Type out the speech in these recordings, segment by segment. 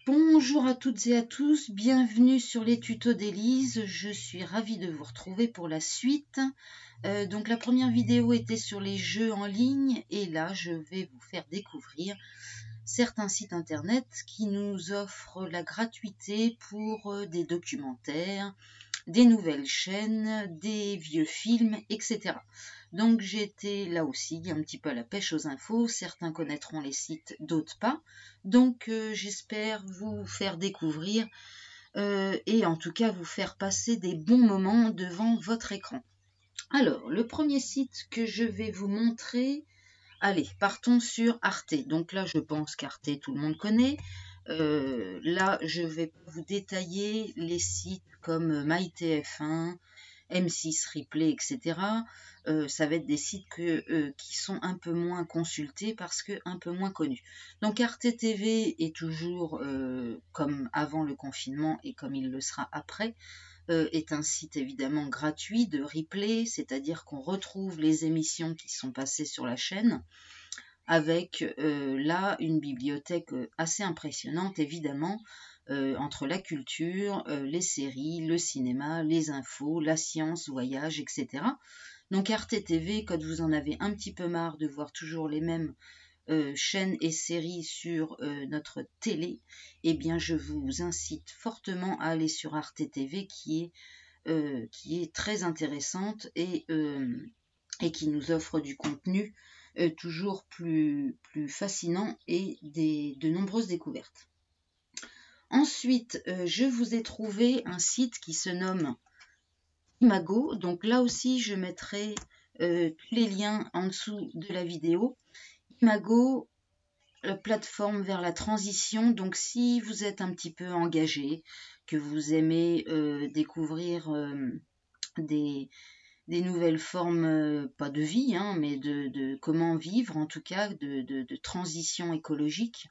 Bonjour à toutes et à tous, bienvenue sur les tutos d'Élise, je suis ravie de vous retrouver pour la suite. Donc la première vidéo était sur les jeux en ligne et là je vais vous faire découvrir certains sites internet qui nous offrent la gratuité pour des documentaires, des nouvelles chaînes, des vieux films, etc. Donc j'ai été là aussi un petit peu à la pêche aux infos, certains connaîtront les sites, d'autres pas. Donc j'espère vous faire découvrir et en tout cas vous faire passer des bons moments devant votre écran. Alors, le premier site que je vais vous montrer, allez, partons sur Arte. Donc là, je pense qu'Arte, tout le monde connaît. Là, je vais vous détailler les sites comme MyTF1, M6 Replay, etc. Ça va être des sites qui sont un peu moins consultés parce que un peu moins connus. Donc Arte TV est toujours comme avant le confinement et comme il le sera après, est un site évidemment gratuit de replay, c'est-à-dire qu'on retrouve les émissions qui sont passées sur la chaîne, avec là une bibliothèque assez impressionnante évidemment, entre la culture, les séries, le cinéma, les infos, la science, voyage, etc. Donc Arte TV, quand vous en avez un petit peu marre de voir toujours les mêmes chaînes et séries sur notre télé, eh bien je vous incite fortement à aller sur Arte TV qui est très intéressante et qui nous offre du contenu toujours plus fascinant et de nombreuses découvertes. Ensuite, je vous ai trouvé un site qui se nomme Imago. Donc là aussi, je mettrai tous les liens en dessous de la vidéo. Imago, plateforme vers la transition. Donc si vous êtes un petit peu engagé, que vous aimez découvrir des nouvelles formes, pas de vie, hein, mais de comment vivre, en tout cas de transition écologique,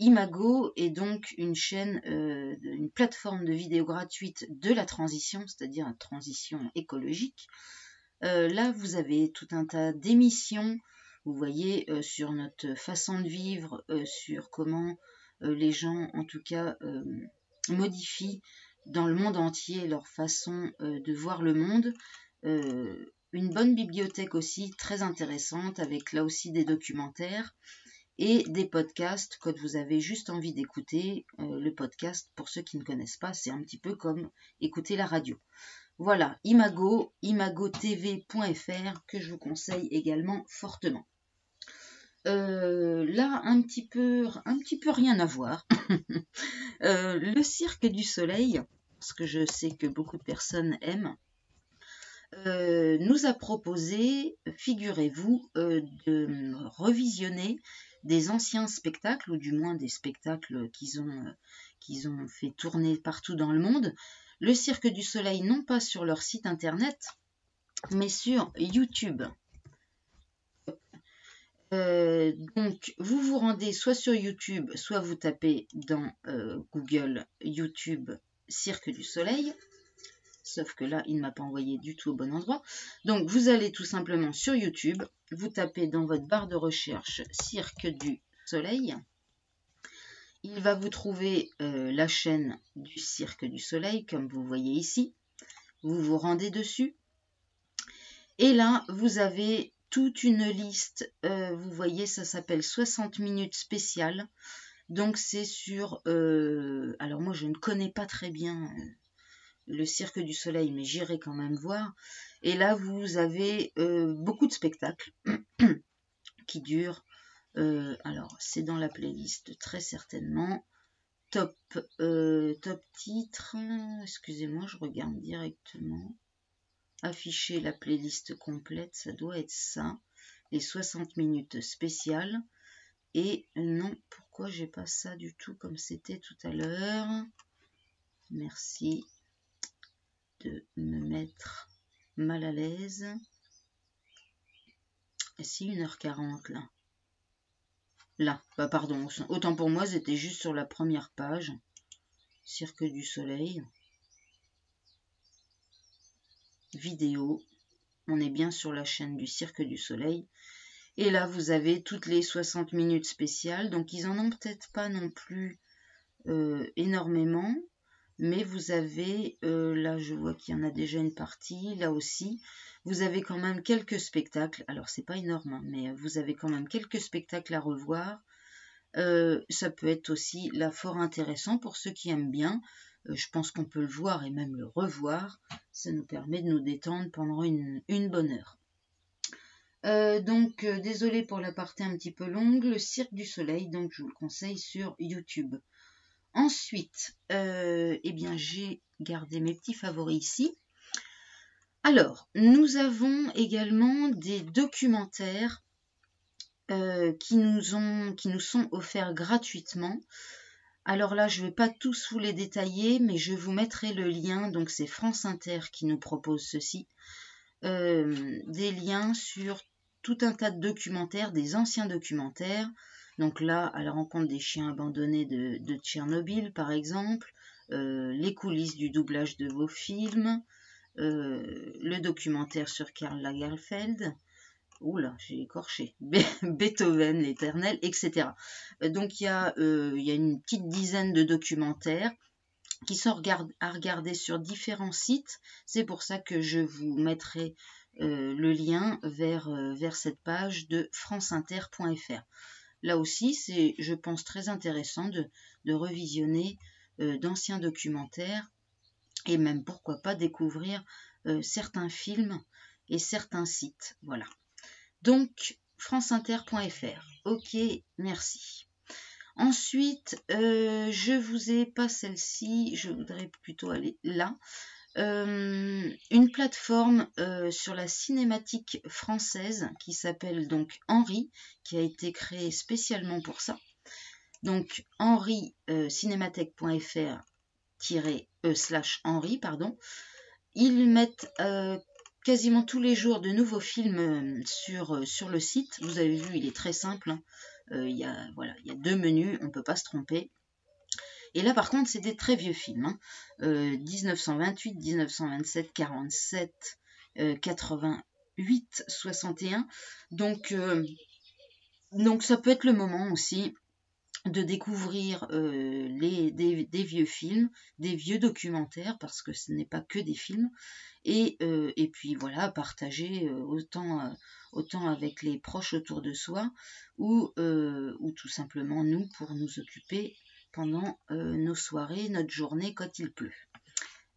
Imago est donc une chaîne, une plateforme de vidéos gratuite de la transition, c'est-à-dire la transition écologique. Là, vous avez tout un tas d'émissions, vous voyez, sur notre façon de vivre, sur comment les gens, en tout cas, modifient dans le monde entier leur façon de voir le monde. Une bonne bibliothèque aussi, très intéressante, avec là aussi des documentaires et des podcasts quand vous avez juste envie d'écouter. Le podcast, pour ceux qui ne connaissent pas, c'est un petit peu comme écouter la radio. Voilà, Imago, imagotv.fr, que je vous conseille également fortement. Là, un petit peu rien à voir. Le Cirque du Soleil, parce que je sais que beaucoup de personnes aiment, nous a proposé, figurez-vous, de revisionner des anciens spectacles, ou du moins des spectacles qu'ils ont fait tourner partout dans le monde. Le Cirque du Soleil, non pas sur leur site internet, mais sur YouTube. Donc, vous vous rendez soit sur YouTube, soit vous tapez dans Google YouTube Cirque du Soleil. Sauf que là, il ne m'a pas envoyé du tout au bon endroit. Donc, vous allez tout simplement sur YouTube, vous tapez dans votre barre de recherche Cirque du Soleil. Il va vous trouver la chaîne du Cirque du Soleil, comme vous voyez ici. Vous vous rendez dessus. Et là, vous avez toute une liste. Vous voyez, ça s'appelle 60 minutes spéciales. Donc, c'est sur... alors, moi, je ne connais pas très bien... le Cirque du Soleil, mais j'irai quand même voir. Et là, vous avez beaucoup de spectacles qui durent. Alors, c'est dans la playlist, très certainement. Top titre. Excusez-moi, je regarde directement. Afficher la playlist complète, ça doit être ça. Les 60 minutes spéciales. Et non, pourquoi j'ai pas ça du tout comme c'était tout à l'heure? Merci de me mettre mal à l'aise. Et si 1h40 là. Là, bah pardon, autant pour moi, c'était juste sur la première page. Cirque du Soleil. Vidéo. On est bien sur la chaîne du Cirque du Soleil. Et là, vous avez toutes les 60 minutes spéciales. Donc, ils en ont peut-être pas non plus énormément, mais vous avez, là je vois qu'il y en a déjà une partie, là aussi, vous avez quand même quelques spectacles, alors c'est pas énorme, hein, mais vous avez quand même quelques spectacles à revoir. Ça peut être aussi là fort intéressant pour ceux qui aiment bien. Je pense qu'on peut le voir et même le revoir. Ça nous permet de nous détendre pendant une bonne heure. Donc, désolé pour la partie un petit peu longue. Le Cirque du Soleil, donc je vous le conseille sur YouTube. Ensuite, eh bien, j'ai gardé mes petits favoris ici. Alors, nous avons également des documentaires qui nous sont offerts gratuitement. Alors là, je ne vais pas tous vous les détailler, mais je vous mettrai le lien. Donc, c'est France Inter qui nous propose ceci. Des liens sur tout un tas de documentaires, des anciens documentaires. Donc là, à la rencontre des chiens abandonnés de Tchernobyl, par exemple, les coulisses du doublage de vos films, le documentaire sur Karl Lagerfeld, oula, j'ai écorché, Beethoven l'éternel, etc. Donc il y a une petite dizaine de documentaires qui sont à regarder sur différents sites. C'est pour ça que je vous mettrai le lien vers cette page de franceinter.fr. Là aussi, c'est, je pense, très intéressant de revisionner d'anciens documentaires et même, pourquoi pas, découvrir certains films et certains sites. Voilà. Donc, franceinter.fr. Ok, merci. Ensuite, je vous ai pas celle-ci, je voudrais plutôt aller là. Une plateforme sur la cinématique française qui s'appelle donc Henri, qui a été créée spécialement pour ça. Donc Henri, cinémathèque.fr/Henri, pardon. Ils mettent quasiment tous les jours de nouveaux films sur le site. Vous avez vu, il est très simple, hein. Il y a 2 menus, on ne peut pas se tromper. Et là, par contre, c'est des très vieux films. Hein. 1928, 1927, 47, 88, 61. Donc, ça peut être le moment aussi de découvrir des vieux films, des vieux documentaires, parce que ce n'est pas que des films. Et puis voilà, partager autant avec les proches autour de soi, ou tout simplement nous, pour nous occuper pendant nos soirées, notre journée quand il pleut.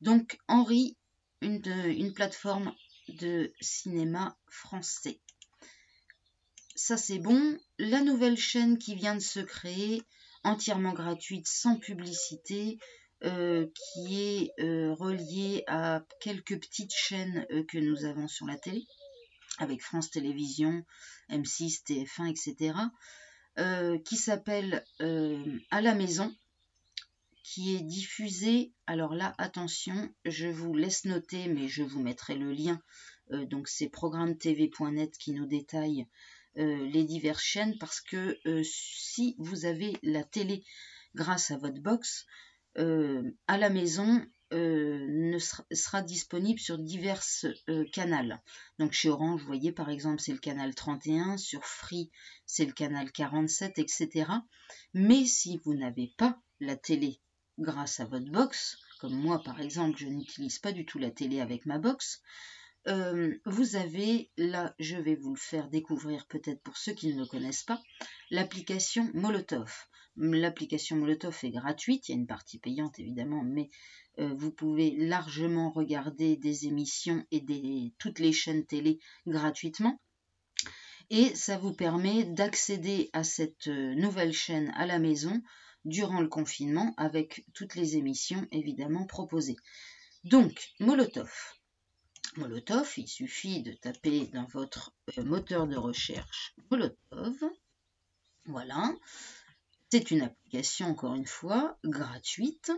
Donc Henri, une plateforme de cinéma français. Ça c'est bon. La nouvelle chaîne qui vient de se créer, entièrement gratuite, sans publicité, qui est reliée à quelques petites chaînes que nous avons sur la télé, avec France Télévisions, M6, TF1, etc., qui s'appelle À la maison, qui est diffusée, alors là, attention, je vous laisse noter, mais je vous mettrai le lien, donc c'est programmetv.net qui nous détaille les diverses chaînes, parce que si vous avez la télé grâce à votre box, À la maison sera disponible sur diverses canaux. Donc chez Orange, vous voyez par exemple, c'est le canal 31, sur Free, c'est le canal 47, etc. Mais si vous n'avez pas la télé grâce à votre box, comme moi par exemple, je n'utilise pas du tout la télé avec ma box, vous avez, là je vais vous le faire découvrir peut-être pour ceux qui ne le connaissent pas, l'application Molotov. L'application Molotov est gratuite, il y a une partie payante évidemment, mais vous pouvez largement regarder des émissions et toutes les chaînes télé gratuitement. Et ça vous permet d'accéder à cette nouvelle chaîne à la maison durant le confinement, avec toutes les émissions évidemment proposées. Donc, Molotov, il suffit de taper dans votre moteur de recherche Molotov. Voilà. C'est une application, encore une fois, gratuite.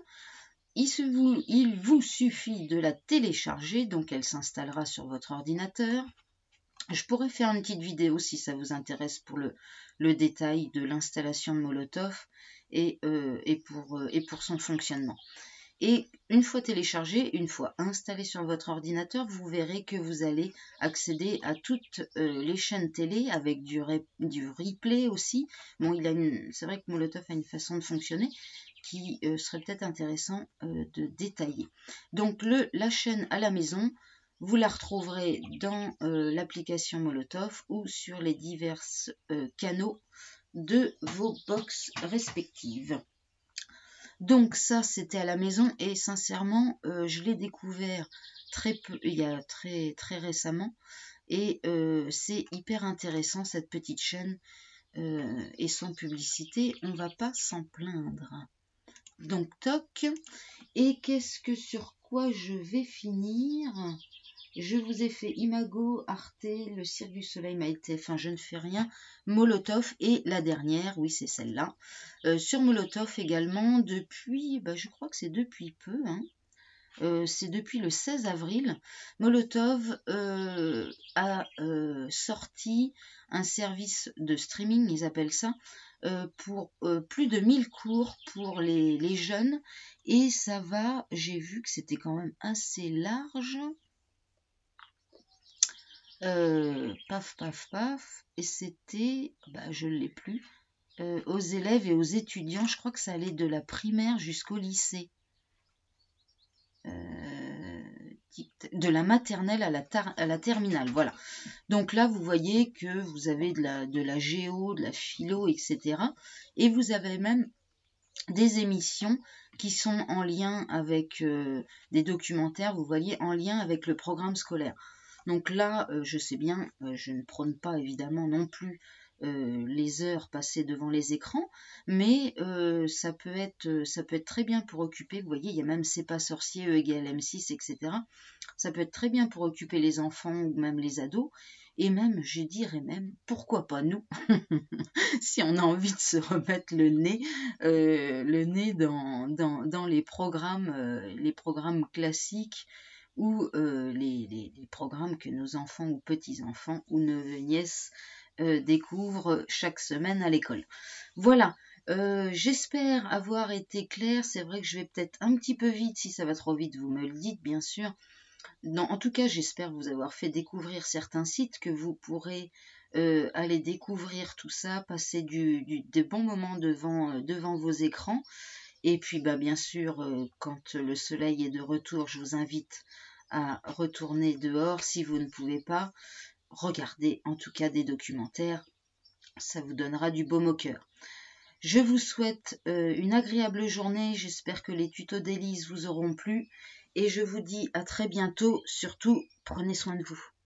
Il vous suffit de la télécharger, donc elle s'installera sur votre ordinateur. Je pourrais faire une petite vidéo si ça vous intéresse pour le détail de l'installation de Molotov et pour son fonctionnement. Et une fois téléchargé, une fois installé sur votre ordinateur, vous verrez que vous allez accéder à toutes les chaînes télé avec du replay aussi. Bon, c'est vrai que Molotov a une façon de fonctionner qui serait peut-être intéressant de détailler. Donc la chaîne à la maison, vous la retrouverez dans l'application Molotov ou sur les divers canaux de vos box respectives. Donc ça, c'était à la maison et sincèrement, je l'ai découvert il y a très récemment et c'est hyper intéressant cette petite chaîne et sans publicité, on va pas s'en plaindre. Donc toc, et sur quoi je vais finir? Je vous ai fait Imago, Arte, le Cirque du Soleil m'a été, enfin je ne fais rien, Molotov et la dernière, oui c'est celle-là. Sur Molotov également, depuis, je crois que c'est depuis peu, hein, c'est depuis le 16 avril, Molotov a sorti un service de streaming, ils appellent ça, pour plus de 1000 cours pour les jeunes, et ça va, j'ai vu que c'était quand même assez large. Paf, paf, paf, et c'était, je ne l'ai plus, aux élèves et aux étudiants, je crois que ça allait de la primaire jusqu'au lycée. De la maternelle à la terminale, voilà. Donc là, vous voyez que vous avez de la géo, de la philo, etc. Et vous avez même des émissions qui sont en lien avec des documentaires, vous voyez, en lien avec le programme scolaire. Donc là, je sais bien, je ne prône pas évidemment non plus les heures passées devant les écrans, mais ça peut être très bien pour occuper, vous voyez, il y a même C'est pas sorcier, E égale M6, etc. Ça peut être très bien pour occuper les enfants ou même les ados, et même, je dirais même, pourquoi pas nous, si on a envie de se remettre le nez dans les programmes classiques, ou les programmes que nos enfants ou petits-enfants ou neveux-nièces découvrent chaque semaine à l'école. Voilà, j'espère avoir été claire. C'est vrai que je vais peut-être un petit peu vite. Si ça va trop vite, vous me le dites, bien sûr. Non, en tout cas, j'espère vous avoir fait découvrir certains sites que vous pourrez aller découvrir tout ça, passer des bons moments devant vos écrans. Et puis, bien sûr, quand le soleil est de retour, je vous invite à retourner dehors. Si vous ne pouvez pas, regardez en tout cas des documentaires. Ça vous donnera du baume au cœur. Je vous souhaite une agréable journée. J'espère que les tutos d'Élise vous auront plu. Et je vous dis à très bientôt. Surtout, prenez soin de vous.